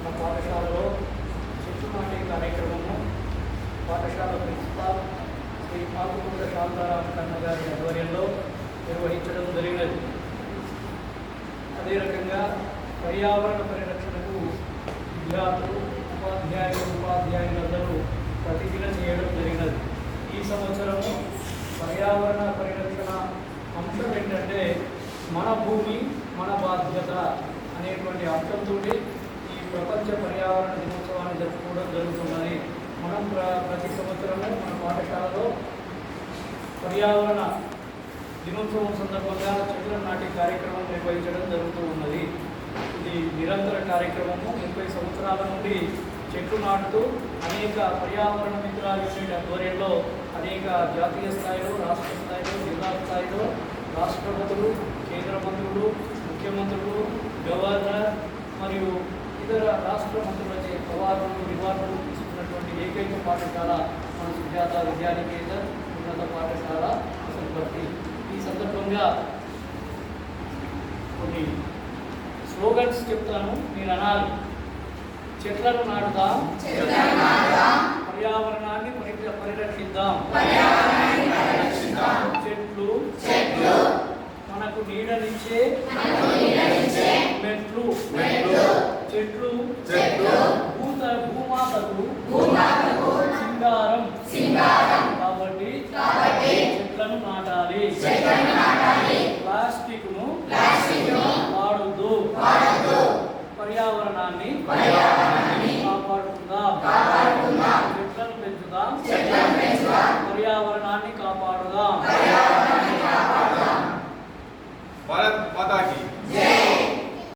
మన పాఠశాలలో చెట్టు నాటే కార్యక్రమము పాఠశాల ప్రిన్సిపాల్ శ్రీ ఆకుకూర శాంతారామ కన్న గారి ఆధ్వర్యంలో నిర్వహించడం జరిగినది. అదే రకంగా పర్యావరణ పరిరక్షణకు విద్యార్థులు ఉపాధ్యాయులందరూ ప్రతిజ్ఞ చేయడం జరిగినది. ఈ సంవత్సరము పర్యావరణ పరిరక్షణ అంశం ఏంటంటే మన భూమి మన బాధ్యత అనేటువంటి అంశంతో ఈ ప్రపంచ పర్యావరణ దినోత్సవాన్ని జరుపుకోవడం జరుగుతున్నది. మనం ప్రతి సంవత్సరము మన పాఠశాలలో పర్యావరణ దినోత్సవం సందర్భంగా చెట్లను నాటే కార్యక్రమం నిర్వహించడం జరుగుతూ ఉన్నది. ఇది నిరంతర కార్యక్రమము. 30 సంవత్సరాల నుండి చెట్లు నాటుతూ అనేక పర్యావరణ మిత్ర యూనిట్ ఆధ్వర్యంలో అనేక జాతీయ స్థాయిలో, రాష్ట్ర స్థాయిలో, జిల్లా స్థాయిలో రాష్ట్రపతులు, కేంద్ర మంత్రులు, ముఖ్యమంత్రులు, గవర్నర్ మరియు ఇతర రాష్ట్ర మంత్రులచే అవార్డులు రివార్డులు తీసుకున్నటువంటి ఏకైక పాఠశాల మన సుజాత విద్యానికేతన్ ఉన్నత పాఠశాల అసలుపర్తి. ఈ సందర్భంగా కొన్ని స్లోగన్స్ చెప్తాను, మీరు అనాలి. చెట్లను నాటుదాం, పర్యావరణాన్ని పరిరక్షిద్దాం. చెట్లు మనకు నీడనిచ్చే మెట్లు. చెట్లు భూమాతకు సింగారం. కాబట్టి చెట్లను నాటాలి. ప్లాస్టిక్ ను వాడొద్దు. పర్యావరణాన్ని